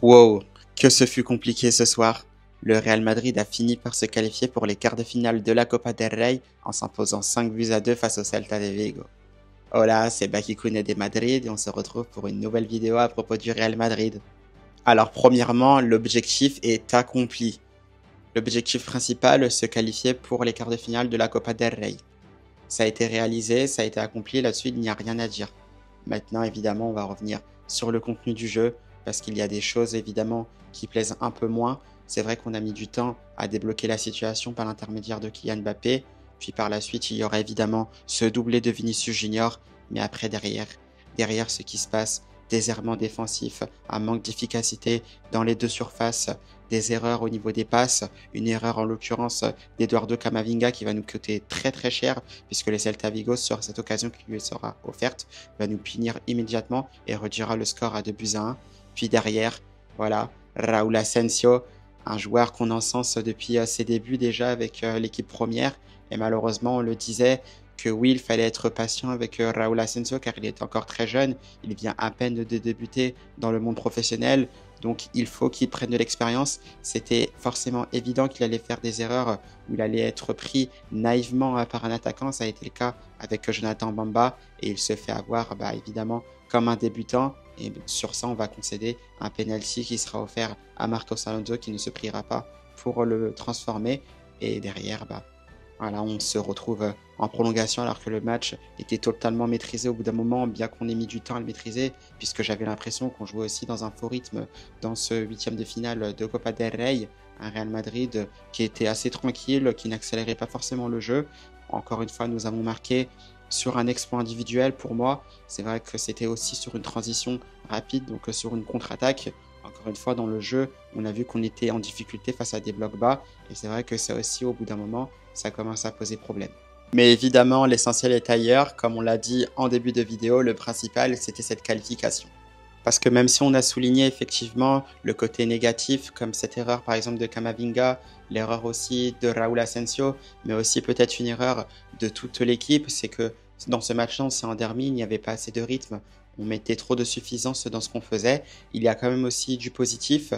Wow, que ce fut compliqué ce soir. Le Real Madrid a fini par se qualifier pour les quarts de finale de la Copa del Rey en s'imposant 5 buts à 2 face au Celta de Vigo. Hola, c'est Bakikune de Madrid et on se retrouve pour une nouvelle vidéo à propos du Real Madrid. Alors premièrement, l'objectif est accompli. L'objectif principal, se qualifier pour les quarts de finale de la Copa del Rey. Ça a été réalisé, ça a été accompli, là-dessus il n'y a rien à dire. Maintenant évidemment on va revenir sur le contenu du jeu parce qu'il y a des choses évidemment qui plaisent un peu moins. C'est vrai qu'on a mis du temps à débloquer la situation par l'intermédiaire de Kylian Mbappé, puis par la suite il y aura évidemment ce doublé de Vinicius Junior, mais après derrière ce qui se passe, des errements défensifs, un manque d'efficacité dans les deux surfaces, des erreurs au niveau des passes, une erreur en l'occurrence d'Eduardo Camavinga qui va nous coûter très très cher puisque le Celta Vigo, sur cette occasion qui lui sera offerte, va nous punir immédiatement et réduira le score à 2 buts à 1. Puis derrière, voilà, Raúl Asensio, un joueur qu'on encense depuis ses débuts déjà avec l'équipe première. Et malheureusement, on le disait que oui, il fallait être patient avec Raúl Asensio car il est encore très jeune. Il vient à peine de débuter dans le monde professionnel. Donc il faut qu'il prenne de l'expérience. C'était forcément évident qu'il allait faire des erreurs, où il allait être pris naïvement par un attaquant. Ça a été le cas avec Jonathan Bamba et il se fait avoir évidemment comme un débutant. Et sur ça, on va concéder un penalty qui sera offert à Marcos Alonso qui ne se priera pas pour le transformer. Et derrière, voilà, on se retrouve en prolongation alors que le match était totalement maîtrisé au bout d'un moment, bien qu'on ait mis du temps à le maîtriser, puisque j'avais l'impression qu'on jouait aussi dans un faux rythme dans ce huitième de finale de Copa del Rey, un Real Madrid qui était assez tranquille, qui n'accélérait pas forcément le jeu. Encore une fois, nous avons marqué sur un exploit individuel pour moi. C'est vrai que c'était aussi sur une transition rapide, donc sur une contre-attaque. Encore une fois, dans le jeu, on a vu qu'on était en difficulté face à des blocs bas, et c'est vrai que ça aussi, au bout d'un moment, ça commence à poser problème. Mais évidemment, l'essentiel est ailleurs. Comme on l'a dit en début de vidéo, le principal, c'était cette qualification. Parce que même si on a souligné effectivement le côté négatif, comme cette erreur par exemple de Camavinga, l'erreur aussi de Raúl Asensio, mais aussi peut-être une erreur de toute l'équipe, c'est que dans ce match-là, on s'est endormi, il n'y avait pas assez de rythme, on mettait trop de suffisance dans ce qu'on faisait. Il y a quand même aussi du positif,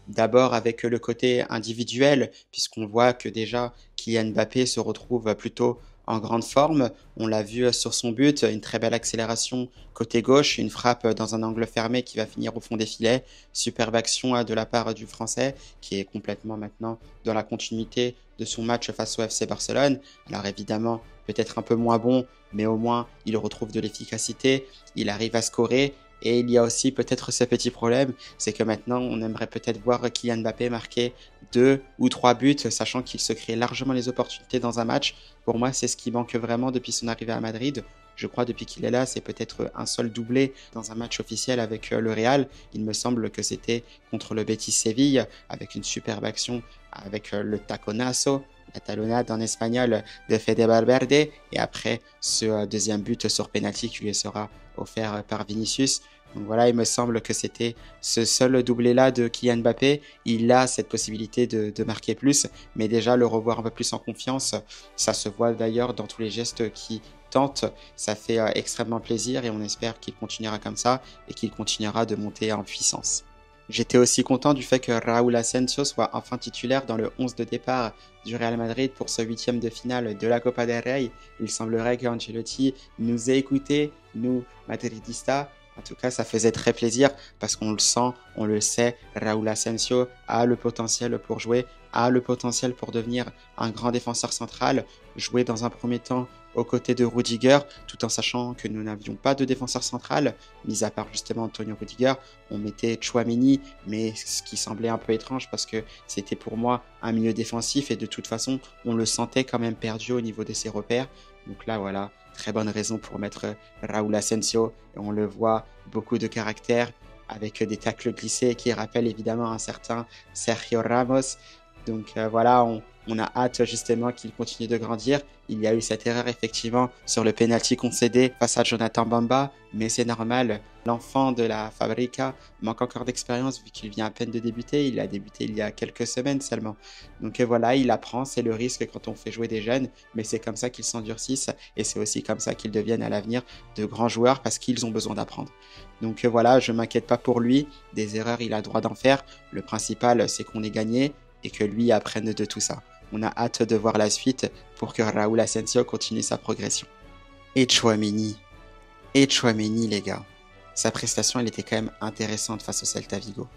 d'abord avec le côté individuel, puisqu'on voit que déjà Kylian Mbappé se retrouve plutôt en grande forme. On l'a vu sur son but, une très belle accélération côté gauche, une frappe dans un angle fermé qui va finir au fond des filets. Superbe action de la part du Français qui est complètement maintenant dans la continuité de son match face au FC Barcelone. Alors évidemment, peut-être un peu moins bon, mais au moins il retrouve de l'efficacité, il arrive à scorer. Et il y a aussi peut-être ce petit problème, c'est que maintenant on aimerait peut-être voir Kylian Mbappé marquer 2 ou 3 buts, sachant qu'il se crée largement les opportunités dans un match. Pour moi, c'est ce qui manque vraiment depuis son arrivée à Madrid. Je crois depuis qu'il est là, c'est peut-être un seul doublé dans un match officiel avec le Real. Il me semble que c'était contre le Betis Séville, avec une superbe action avec le taconazo, la talonnade en espagnol de Fede Valverde, et après ce deuxième but sur penalty qui lui sera offert par Vinicius. Donc voilà, il me semble que c'était ce seul doublé-là de Kylian Mbappé. Il a cette possibilité de marquer plus, mais déjà le revoir un peu plus en confiance, ça se voit d'ailleurs dans tous les gestes qui tente, ça fait extrêmement plaisir et on espère qu'il continuera comme ça et qu'il continuera de monter en puissance. J'étais aussi content du fait que Raúl Asensio soit enfin titulaire dans le 11 de départ du Real Madrid pour ce huitième de finale de la Copa del Rey. Il semblerait qu'Ancelotti nous ait écoutés, nous, Madridistas. En tout cas, ça faisait très plaisir parce qu'on le sent, on le sait, Raúl Asensio a le potentiel pour jouer, a le potentiel pour devenir un grand défenseur central, jouer dans un premier temps aux côtés de Rudiger, tout en sachant que nous n'avions pas de défenseur central, mis à part justement Antonio Rudiger, on mettait Tchouaméni, mais ce qui semblait un peu étrange parce que c'était pour moi un milieu défensif et de toute façon, on le sentait quand même perdu au niveau de ses repères. Donc là, voilà, très bonne raison pour mettre Raúl Asensio, et on le voit, beaucoup de caractère, avec des tacles glissés qui rappellent évidemment un certain Sergio Ramos. Donc voilà, On a hâte justement qu'il continue de grandir. Il y a eu cette erreur effectivement sur le penalty concédé face à Jonathan Bamba, mais c'est normal. L'enfant de la Fabrica manque encore d'expérience vu qu'il vient à peine de débuter. Il a débuté il y a quelques semaines seulement. Donc voilà, il apprend, c'est le risque quand on fait jouer des jeunes, mais c'est comme ça qu'ils s'endurcissent et c'est aussi comme ça qu'ils deviennent à l'avenir de grands joueurs parce qu'ils ont besoin d'apprendre. Donc voilà, je m'inquiète pas pour lui. Des erreurs, il a le droit d'en faire. Le principal, c'est qu'on ait gagné et que lui apprenne de tout ça. On a hâte de voir la suite pour que Raúl Asensio continue sa progression. Et Tchouaméni, les gars. Sa prestation, elle était quand même intéressante face au Celta Vigo.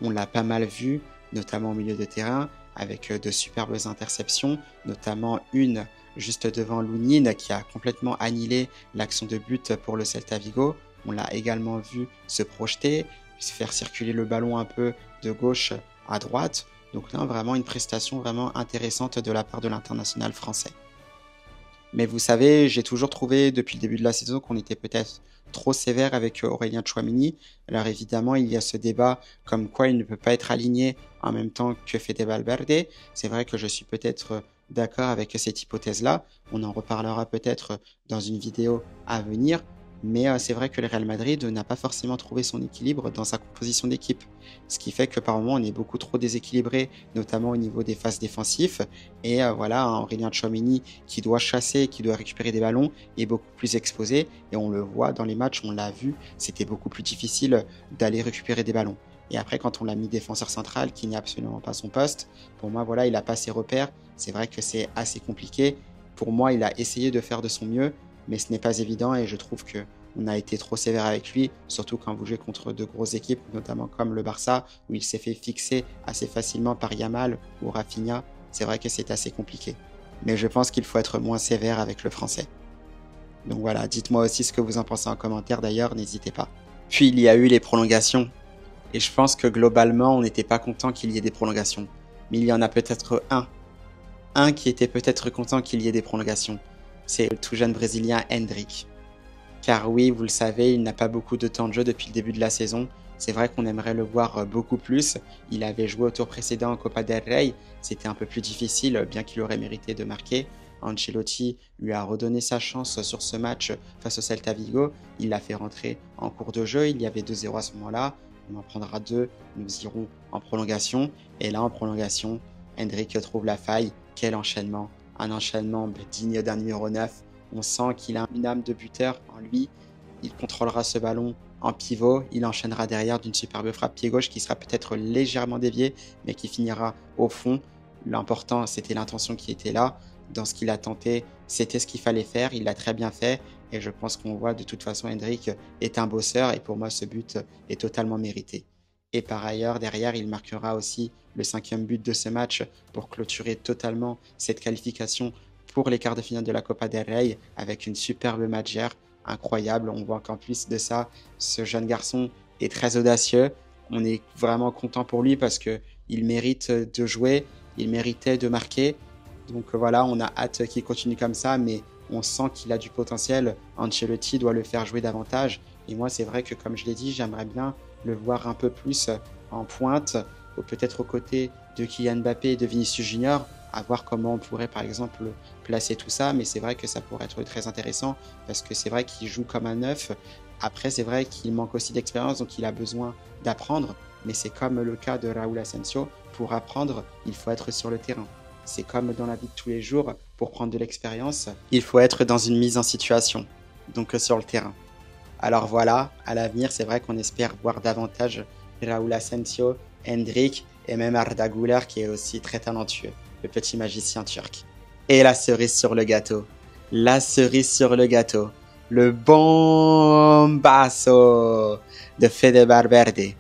On l'a pas mal vu, notamment au milieu de terrain, avec de superbes interceptions, notamment une juste devant Lounine qui a complètement annihilé l'action de but pour le Celta Vigo. On l'a également vu se projeter, se faire circuler le ballon un peu de gauche à droite. Donc là, vraiment une prestation vraiment intéressante de la part de l'international français. Mais vous savez, j'ai toujours trouvé depuis le début de la saison qu'on était peut-être trop sévère avec Aurélien Tchouaméni. Alors évidemment, il y a ce débat comme quoi il ne peut pas être aligné en même temps que Fede Valverde. C'est vrai que je suis peut-être d'accord avec cette hypothèse-là. On en reparlera peut-être dans une vidéo à venir. Mais c'est vrai que le Real Madrid n'a pas forcément trouvé son équilibre dans sa composition d'équipe. Ce qui fait que par moments on est beaucoup trop déséquilibré, notamment au niveau des phases défensives. Et voilà, Aurélien Tchouaméni qui doit chasser, qui doit récupérer des ballons, est beaucoup plus exposé. Et on le voit dans les matchs, on l'a vu, c'était beaucoup plus difficile d'aller récupérer des ballons. Et après, quand on l'a mis défenseur central, qui n'est absolument pas son poste, pour moi, voilà, il n'a pas ses repères. C'est vrai que c'est assez compliqué. Pour moi, il a essayé de faire de son mieux, mais ce n'est pas évident et je trouve que on a été trop sévère avec lui, surtout quand vous jouez contre de grosses équipes, notamment comme le Barça, où il s'est fait fixer assez facilement par Yamal ou Rafinha. C'est vrai que c'est assez compliqué. Mais je pense qu'il faut être moins sévère avec le français. Donc voilà, dites-moi aussi ce que vous en pensez en commentaire d'ailleurs, n'hésitez pas. Puis il y a eu les prolongations. Et je pense que globalement, on n'était pas content qu'il y ait des prolongations. Mais il y en a peut-être un. Un qui était peut-être content qu'il y ait des prolongations. C'est le tout jeune Brésilien Endrick. Car oui, vous le savez, il n'a pas beaucoup de temps de jeu depuis le début de la saison. C'est vrai qu'on aimerait le voir beaucoup plus. Il avait joué au tour précédent en Copa del Rey. C'était un peu plus difficile, bien qu'il aurait mérité de marquer. Ancelotti lui a redonné sa chance sur ce match face au Celta Vigo. Il l'a fait rentrer en cours de jeu. Il y avait 2-0 à ce moment-là. On en prendra 2. Nous irons en prolongation. Et là, en prolongation, Endrick trouve la faille. Quel enchaînement! Un enchaînement digne d'un numéro 9. On sent qu'il a une âme de buteur en lui. Il contrôlera ce ballon en pivot. Il enchaînera derrière d'une superbe frappe pied gauche qui sera peut-être légèrement déviée, mais qui finira au fond. L'important, c'était l'intention qui était là. Dans ce qu'il a tenté, c'était ce qu'il fallait faire. Il l'a très bien fait. Et je pense qu'on voit de toute façon, Endrick est un bosseur. Et pour moi, ce but est totalement mérité. Et par ailleurs, derrière, il marquera aussi le 5e but de ce match pour clôturer totalement cette qualification pour les quarts de finale de la Copa del Rey avec une superbe matchère incroyable. On voit qu'en plus de ça, ce jeune garçon est très audacieux. On est vraiment content pour lui parce qu'il mérite de jouer, il méritait de marquer. Donc voilà, on a hâte qu'il continue comme ça, mais on sent qu'il a du potentiel. Ancelotti doit le faire jouer davantage. Et moi, c'est vrai que comme je l'ai dit, j'aimerais bien le voir un peu plus en pointe, ou peut-être aux côtés de Kylian Mbappé et de Vinicius Junior, à voir comment on pourrait par exemple placer tout ça, mais c'est vrai que ça pourrait être très intéressant parce que c'est vrai qu'il joue comme un neuf. Après, c'est vrai qu'il manque aussi d'expérience, donc il a besoin d'apprendre, mais c'est comme le cas de Raúl Asensio, pour apprendre, il faut être sur le terrain. C'est comme dans la vie de tous les jours, pour prendre de l'expérience, il faut être dans une mise en situation, donc sur le terrain. Alors voilà, à l'avenir, c'est vrai qu'on espère voir davantage Raúl Asensio, Endrick et même Arda Güler qui est aussi très talentueux, le petit magicien turc. Et la cerise sur le gâteau, le bombasso de Fede Valverde.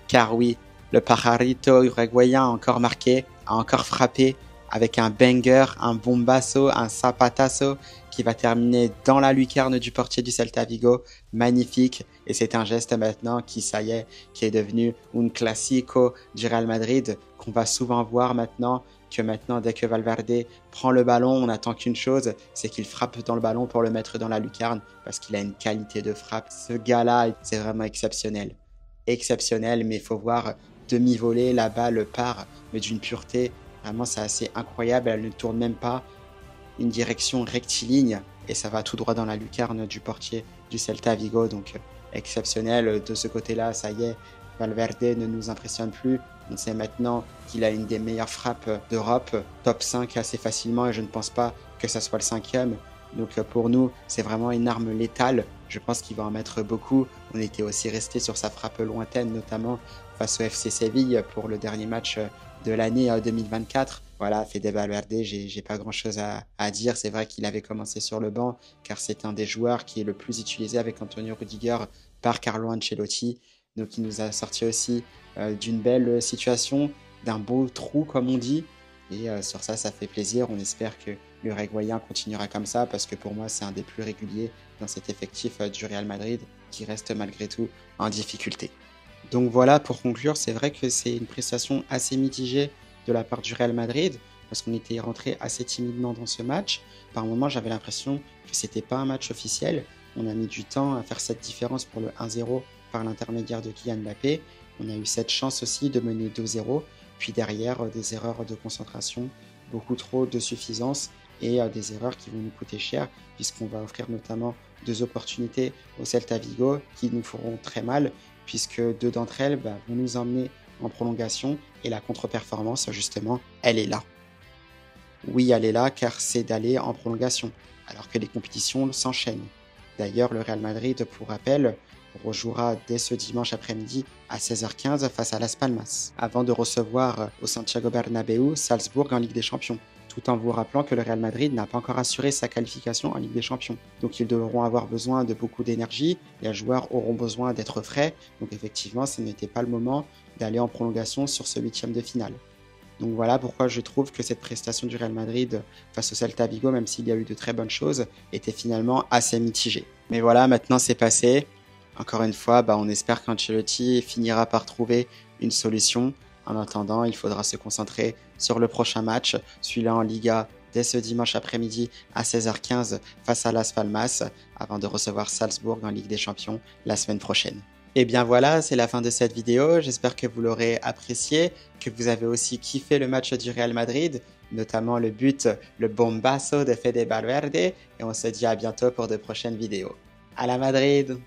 Car oui, le pajarito uruguayen a encore marqué, a encore frappé avec un banger, un bombasso, un zapatasso qui va terminer dans la lucarne du portier du Celta Vigo. Magnifique. Et c'est un geste maintenant qui, ça y est, qui est devenu un classico du Real Madrid, qu'on va souvent voir maintenant, que maintenant, dès que Valverde prend le ballon, on n'attend qu'une chose, c'est qu'il frappe dans le ballon pour le mettre dans la lucarne, parce qu'il a une qualité de frappe. Ce gars-là, c'est vraiment exceptionnel. Exceptionnel, mais il faut voir demi-volée, la balle part, mais d'une pureté Vraiment, c'est assez incroyable. Elle ne tourne même pas une direction rectiligne et ça va tout droit dans la lucarne du portier du Celta Vigo. Donc, exceptionnel de ce côté-là. Ça y est, Valverde ne nous impressionne plus. On sait maintenant qu'il a une des meilleures frappes d'Europe, top 5 assez facilement et je ne pense pas que ça soit le 5e. Donc pour nous, c'est vraiment une arme létale. Je pense qu'il va en mettre beaucoup. On était aussi resté sur sa frappe lointaine, notamment face au FC Séville pour le dernier match de l'année 2024. Voilà, Fede Valverde, j'ai pas grand chose à dire. C'est vrai qu'il avait commencé sur le banc, car c'est un des joueurs qui est le plus utilisé avec Antonio Rudiger par Carlo Ancelotti. Donc il nous a sorti aussi d'une belle situation, d'un beau trou comme on dit. Et sur ça, ça fait plaisir. On espère que l'Uruguayen continuera comme ça parce que pour moi, c'est un des plus réguliers dans cet effectif du Real Madrid qui reste malgré tout en difficulté. Donc voilà, pour conclure, c'est vrai que c'est une prestation assez mitigée de la part du Real Madrid parce qu'on était rentré assez timidement dans ce match. Par moments, j'avais l'impression que c'était pas un match officiel. On a mis du temps à faire cette différence pour le 1-0 par l'intermédiaire de Kylian Mbappé. On a eu cette chance aussi de mener 2-0, puis derrière des erreurs de concentration, beaucoup trop de suffisance et des erreurs qui vont nous coûter cher puisqu'on va offrir notamment 2 opportunités au Celta Vigo qui nous feront très mal puisque 2 d'entre elles vont nous emmener en prolongation et la contre-performance justement, elle est là. Oui, elle est là car c'est d'aller en prolongation alors que les compétitions s'enchaînent. D'ailleurs, le Real Madrid, pour rappel, rejouera dès ce dimanche après-midi à 16h15 face à Las Palmas, avant de recevoir au Santiago Bernabéu Salzbourg en Ligue des Champions, tout en vous rappelant que le Real Madrid n'a pas encore assuré sa qualification en Ligue des Champions. Donc ils devront avoir besoin de beaucoup d'énergie, les joueurs auront besoin d'être frais, donc effectivement ce n'était pas le moment d'aller en prolongation sur ce 8e de finale. Donc voilà pourquoi je trouve que cette prestation du Real Madrid face au Celta Vigo, même s'il y a eu de très bonnes choses, était finalement assez mitigée. Mais voilà, maintenant c'est passé. Encore une fois, on espère qu'Ancelotti finira par trouver une solution. En attendant, il faudra se concentrer sur le prochain match, celui-là en Liga, dès ce dimanche après-midi à 16h15 face à Las Palmas, avant de recevoir Salzbourg en Ligue des Champions la semaine prochaine. Et bien voilà, c'est la fin de cette vidéo. J'espère que vous l'aurez apprécié, que vous avez aussi kiffé le match du Real Madrid, notamment le but, le bombazo de Fede Valverde. Et on se dit à bientôt pour de prochaines vidéos. À la Madrid!